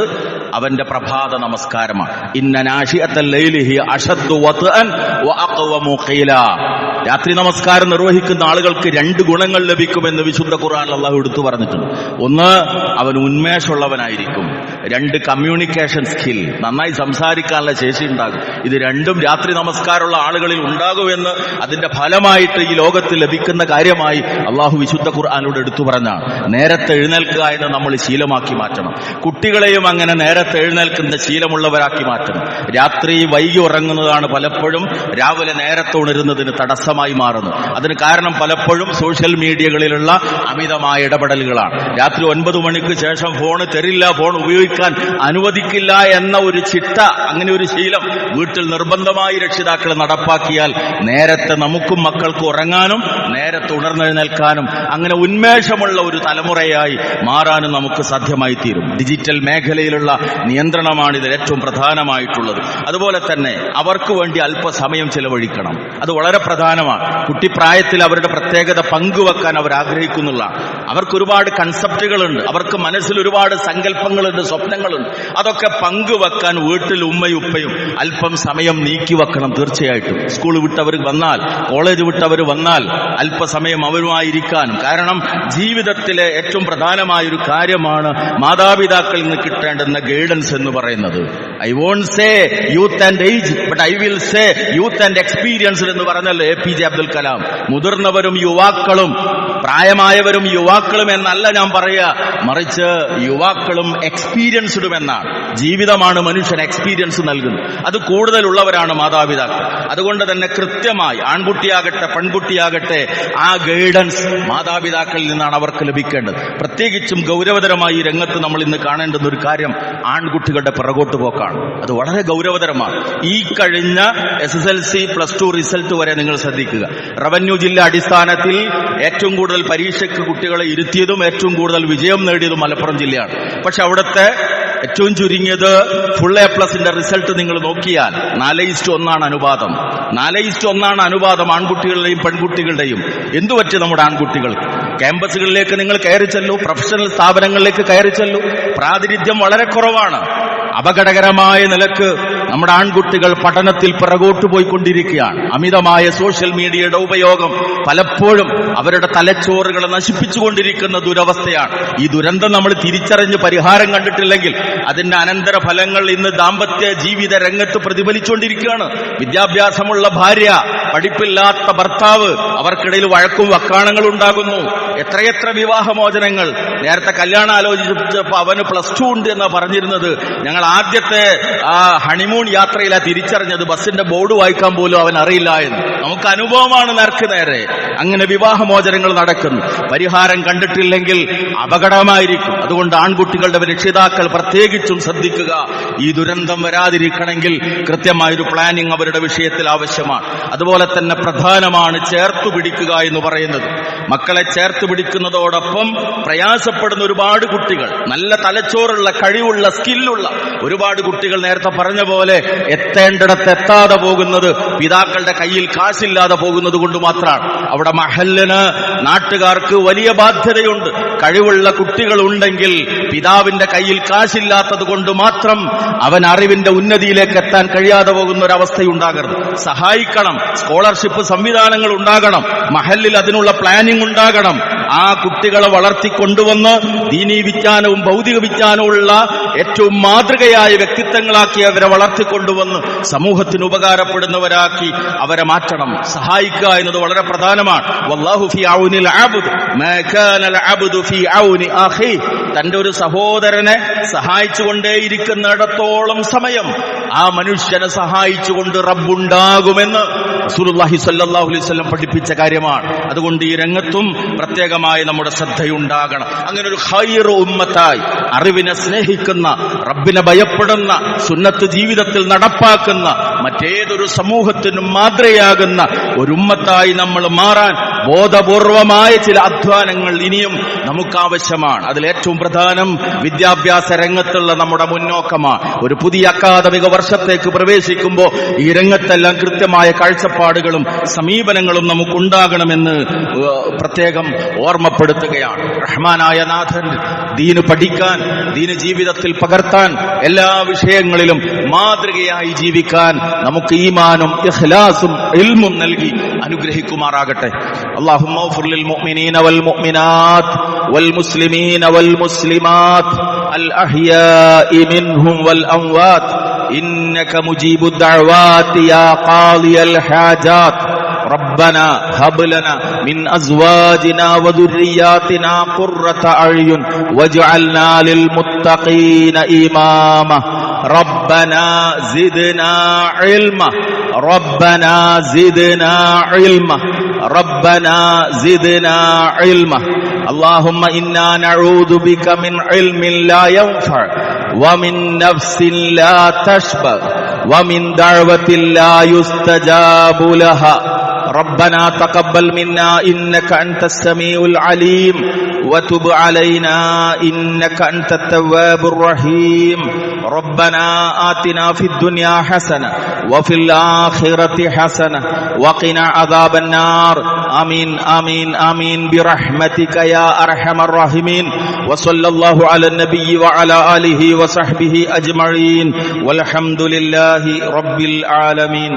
അവന്റെ പ്രഭാത നമസ്കാരമാണ്. ഇന്ന നാശിഅത്തൽ ലൈലി ഹിയ അശദ്ദു വത്അൻ വഅഖവമു ഖീലാ. രാത്രി നമസ്കാരം നിർവഹിക്കുന്ന ആളുകൾക്ക് 2 ഗുണങ്ങൾ ലഭിക്കുമെന്ന് വിശുദ്ധ ഖുർആനിൽ അല്ലാഹു എടുത്തു പറഞ്ഞിട്ടുണ്ട്. ഒന്ന്, അവൻ ഉന്മേഷമുള്ളവനായിരിക്കും. 2, കമ്മ്യൂണിക്കേഷൻ സ്കിൽ, നന്നായി സംസാരിക്കാനുള്ള ശേഷി ഉണ്ടാകും. ഇത് രണ്ടും രാത്രി നമസ്കാരമുള്ള ആളുകളിൽ ഉണ്ടാകുമെന്ന് അതിന്റെ ഫലമായിട്ട് ഈ ലോകത്ത് ലഭിക്കുന്ന കാര്യമായി അള്ളാഹു വിശുദ്ധ ഖുർആനിലൂടെ എടുത്തു പറഞ്ഞാണ്. നേരത്തെ എഴുന്നേൽക്കുക എന്ന് നമ്മൾ ശീലമാക്കി മാറ്റണം. കുട്ടികളെയും അങ്ങനെ നേരത്തെ എഴുന്നേൽക്കുന്ന ശീലമുള്ളവരാക്കി മാറ്റണം. രാത്രി വൈകി ഉറങ്ങുന്നതാണ് പലപ്പോഴും രാവിലെ നേരത്തെ ഉണരുന്നതിന് തടസ്സമായി മാറുന്നത്. അതിന് കാരണം പലപ്പോഴും സോഷ്യൽ മീഡിയകളിലുള്ള അമിതമായ ഇടപെടലുകളാണ്. രാത്രി 9 മണിക്ക് ശേഷം ഫോൺ തരില്ല, ഫോൺ ഉപയോഗിക്കാൻ അനുവദിക്കില്ല എന്ന ഒരു ചിട്ട, അങ്ങനെ ഒരു ശീലം വീട്ടിൽ നിർബന്ധമായി രക്ഷിതാക്കൾ നടപ്പാക്കിയാൽ നേരത്തെ നമുക്കും മക്കൾക്കും ഉറങ്ങാനും നേരത്തെ ഉണർന്നെഴുന്നേൽക്കാനും അങ്ങനെ ഉന്മേഷമുള്ള ഒരു തലമുറയായി മാറാനും നമുക്ക് സാധ്യമായി തീരും. ഡിജിറ്റൽ മേഖലയിലുള്ള നിയന്ത്രണമാണ് ഇതിൽ ഏറ്റവും പ്രധാനമായിട്ടുള്ളത്. അതുപോലെ തന്നെ അവർക്ക് വേണ്ടി അല്പസമയം ചെലവഴിക്കണം, അത് വളരെ പ്രധാനമാണ്. കുട്ടിപ്രായത്തിൽ അവരുടെ പ്രത്യേകത പങ്കുവെക്കാൻ അവർ ആഗ്രഹിക്കുന്നുള്ള, അവർക്ക് ഒരുപാട് കൺസെപ്റ്റുകളുണ്ട്, അവർക്ക് മനസ്സിൽ ഒരുപാട് സങ്കല്പങ്ങളുണ്ട്, സ്വപ്നങ്ങളുണ്ട്. അതൊക്കെ പങ്കുവെക്കാൻ വീട്ടിൽ ഉമ്മയും ഉപ്പയും അല്പം സമയം നീക്കി വെക്കണം. തീർച്ചയായിട്ടും സ്കൂൾ വിട്ടവർ വന്നാൽ, കോളേജ് വിട്ടവർ വന്നാൽ അല്പസമയം അവരുമായിരിക്കാനും. കാരണം ജീവിതത്തിലെ ഏറ്റവും പ്രധാനമായൊരു കാര്യമാണ് മാതാപിതാക്കളിൽ നിന്ന് കിട്ടേണ്ടുന്ന ഗൈഡൻസ് എന്ന് പറയുന്നത്. I won't say youth and age, but I will say youth and experience എന്ന് പറഞ്ഞല്ലോ APJ അബ്ദുൽ കലാം. മുതിർന്നവരും യുവാക്കളും, പ്രായമായവരും യുവാക്കളും എന്നല്ല ഞാൻ പറയുക, മറിച്ച് യുവാക്കളും എക്സ്പീരിയൻസ്ഡും എന്നാണ്. ജീവിതമാണ് മനുഷ്യൻ എക്സ്പീരിയൻസ് നൽകുന്നത്. അത് കൂടുതലുള്ളവരാണ് മാതാപിതാക്കൾ. അതുകൊണ്ട് തന്നെ കൃത്യമായി ആൺകുട്ടിയാകട്ടെ പെൺകുട്ടിയാകട്ടെ ആ ഗൈഡൻസ് മാതാപിതാക്കളിൽ നിന്നാണ് അവർക്ക് ലഭിക്കേണ്ടത്. പ്രത്യേകിച്ചും ഗൗരവതരമായി ഈ രംഗത്ത് നമ്മൾ ഇന്ന് കാണേണ്ടുന്ന ഒരു കാര്യം ആൺകുട്ടികളുടെ പിറകോട്ട് പോക്കാണ്. അത് വളരെ ഗൗരവതരമാണ്. ഈ കഴിഞ്ഞ SSLC +2 റിസൾട്ട് വരെ നിങ്ങൾ ശ്രദ്ധിക്കുക. റവന്യൂ ജില്ല അടിസ്ഥാനത്തിൽ ഏറ്റവും കൂടുതൽ പരീക്ഷയ്ക്ക് കുട്ടികളെ ഇരുത്തിയതും ഏറ്റവും കൂടുതൽ വിജയം നേടിയതും മലപ്പുറം ജില്ലയാണ്. പക്ഷെ അവിടുത്തെ ഏറ്റവും ചുരുങ്ങിയത് ഫുൾ A+ന്റെ റിസൾട്ട് നിങ്ങൾ നോക്കിയാൽ 4:1 അനുപാതം. 4:1 അനുപാതം ആൺകുട്ടികളുടെയും പെൺകുട്ടികളുടെയും. എന്തുപറ്റി നമ്മുടെ ആൺകുട്ടികൾക്ക്? ക്യാമ്പസുകളിലേക്ക് നിങ്ങൾ കയറി ചെല്ലൂ, പ്രൊഫഷണൽ സ്ഥാപനങ്ങളിലേക്ക് കയറി ചെല്ലൂ, പ്രാതിനിധ്യം വളരെ കുറവാണ്. അപകടകരമായ നിലക്ക് നമ്മുടെ ആൺകുട്ടികൾ പഠനത്തിൽ പിറകോട്ട് പോയിക്കൊണ്ടിരിക്കുകയാണ്. അമിതമായ സോഷ്യൽ മീഡിയയുടെ ഉപയോഗം പലപ്പോഴും അവരുടെ തലച്ചോറുകളെ നശിപ്പിച്ചുകൊണ്ടിരിക്കുന്ന ദുരവസ്ഥയാണ്. ഈ ദുരന്തം നമ്മൾ തിരിച്ചറിഞ്ഞ് പരിഹാരം കണ്ടിട്ടില്ലെങ്കിൽ അതിന്റെ അനന്തര ഫലങ്ങൾ ഇന്ന് ദാമ്പത്യ ജീവിത രംഗത്ത് പ്രതിഫലിച്ചുകൊണ്ടിരിക്കുകയാണ്. വിദ്യാഭ്യാസമുള്ള ഭാര്യ, പഠിപ്പില്ലാത്ത ഭർത്താവ്, അവർക്കിടയിൽ വഴക്കും വക്കാണങ്ങളും ഉണ്ടാകുന്നു. എത്രയെത്ര വിവാഹമോചനങ്ങൾ. നേരത്തെ കല്യാണം ആലോചിച്ചപ്പോൾ അവന് +2 ഉണ്ട് എന്നാ പറഞ്ഞിരുന്നത്. ഞങ്ങൾ ആദ്യത്തെ ആ ഹണിമൂൺ യാത്രയിലാ തിരിച്ചറിഞ്ഞത് ബസിന്റെ ബോർഡ് വായിക്കാൻ പോലും അവൻ അറിയില്ല എന്ന്. നമുക്ക് അനുഭവമാണ് നേർക്ക് നേരെ. അങ്ങനെ വിവാഹമോചനങ്ങൾ നടക്കുന്നു. പരിഹാരം കണ്ടിട്ടില്ലെങ്കിൽ അപകടമായിരിക്കും. അതുകൊണ്ട് ആൺകുട്ടികളുടെ രക്ഷിതാക്കൾ പ്രത്യേകിച്ചും ശ്രദ്ധിക്കുക. ഈ ദുരന്തം വരാതിരിക്കണമെങ്കിൽ കൃത്യമായൊരു പ്ലാനിങ് അവരുടെ വിഷയത്തിൽ ആവശ്യമാണ്. അതുപോലെ തന്നെ പ്രധാനമാണ് ചേർത്തു പിടിക്കുക എന്ന് പറയുന്നത്. മക്കളെ ചേർത്ത് പിടിക്കുന്നതോടൊപ്പം പ്രയാസപ്പെടുന്ന ഒരുപാട് കുട്ടികൾ, നല്ല തലച്ചോറുള്ള, കഴിവുള്ള, സ്കില്ലുള്ള ഒരുപാട് കുട്ടികൾ നേരത്തെ പറഞ്ഞ പോലെ എത്തേണ്ടിടത്ത് എത്താതെ പോകുന്നത് പിതാക്കളുടെ കയ്യിൽ കാശില്ലാതെ പോകുന്നത് കൊണ്ട് മാത്രമാണ്. അവിടെ മഹല്ലിന്, നാട്ടുകാർക്ക് വലിയ ബാധ്യതയുണ്ട്. കഴിവുള്ള കുട്ടികൾ ഉണ്ടെങ്കിൽ പിതാവിന്റെ കയ്യിൽ കാശില്ലാത്തത് കൊണ്ട് മാത്രം അവൻ അറിവിന്റെ ഉന്നതിയിലേക്ക് എത്താൻ കഴിയാതെ പോകുന്ന ഒരവസ്ഥയുണ്ടാകരുത്. സഹായിക്കണം. സ്കോളർഷിപ്പ് സംവിധാനങ്ങൾ ഉണ്ടാകണം. മഹല്ലിൽ അതിനുള്ള പ്ലാനിംഗ് ഉണ്ടാകണം. ആ കുട്ടികളെ വളർത്തിക്കൊണ്ടുവന്ന് ദീനീ വിജ്ഞാനവും ഭൗതിക വിജ്ഞാനവുമുള്ള ഏറ്റവും മാതൃകയായ വ്യക്തിത്വങ്ങളാക്കി അവരെ വളർത്തിക്കൊണ്ടുവന്ന് സമൂഹത്തിന് ഉപകാരപ്പെടുന്നവരാക്കി അവരെ മാറ്റണം. സഹായിക്കുക എന്നത് വളരെ പ്രധാനമാണ്. വല്ലാഹു ഫീ ഔനിൽ അബ്ദ് മാ കാനൽ അബ്ദു ഫീ ഔനി അഖീ. തന്റെ ഒരു സഹോദരനെ സഹായിച്ചുകൊണ്ടേയിരിക്കുന്നിടത്തോളം സമയം ആ മനുഷ്യനെ സഹായിച്ചുകൊണ്ട് റബ്ബുണ്ടാകുമെന്ന് റസൂലുള്ളാഹി സ്വല്ലല്ലാഹു അലൈഹി വസല്ലം പഠിപ്പിച്ച കാര്യമാണ്. അതുകൊണ്ട് ഈ രംഗത്തും പ്രത്യേകമായി നമ്മുടെ ശ്രദ്ധയുണ്ടാകണം. അങ്ങനെ ഒരു ഖൈർ ഉമ്മത്തായി, അറിവിനെ സ്നേഹിക്കുന്ന, റബ്ബിനെ ഭയപ്പെടുന്ന, സുന്നത്ത് ജീവിതത്തിൽ നടപ്പാക്കുന്ന, മറ്റേതൊരു സമൂഹത്തിനും മാതൃകയാകുന്ന ഒരു ഉമ്മത്തായി നമ്മൾ മാറാൻ ബോധപൂർവമായ ചില അധ്വാനങ്ങൾ ഇനിയും നമുക്കാവശ്യമാണ്. അതിലേറ്റവും പ്രധാനം വിദ്യാഭ്യാസ രംഗത്തുള്ള നമ്മുടെ മുന്നോക്കമാണ്. ഒരു പുതിയ അക്കാദമിക വർഷത്തേക്ക് പ്രവേശിക്കുമ്പോൾ ഈ രംഗത്തെല്ലാം കൃത്യമായ കാഴ്ചപ്പാടുകളും സമീപനങ്ങളും നമുക്കുണ്ടാകണമെന്ന് പ്രത്യേകം ഓർമ്മപ്പെടുത്തുകയാണ്. റഹ്മാനായ നാഥൻ ദീന് പഠിക്കാൻ, ദീന് ജീവിതത്തിൽ പകർത്താൻ, എല്ലാ വിഷയങ്ങളിലും മാതൃകയായി ജീവിക്കാൻ നമുക്ക് ഈമാനും ഇഖ്ലാസും ഇൽമും നൽകി അനുഗ്രഹിക്കുമാറാകട്ടെ. اللهم اغفر للمؤمنين والمؤمنات والمسلمين والمسلمات الأحياء منهم والأموات إنك مجيب الدعوات يا قاضي الحاجات. ربنا هب لنا من أزواجنا وذرياتنا قرة أعين واجعلنا للمتقين إماما. ربنا زدنا علما. ربنا زدنا علما. ربنا زدنا علما. اللهم إنا نعوذ بك من علم لا ينفع ومن نفس لا تشبع ومن دعوة لا يستجاب لها. ربنا تقبل منا إنك أنت السميع العليم وتب علينا إنك أنت التواب الرحيم. ربنا آتنا في الدنيا حسنة وفي الآخرة حسنة وقنا عذاب النار. آمين آمين آمين برحمتك يا أرحم الراحمين. وصلى الله على النبي وعلى آله وصحبه أجمعين والحمد لله رب العالمين.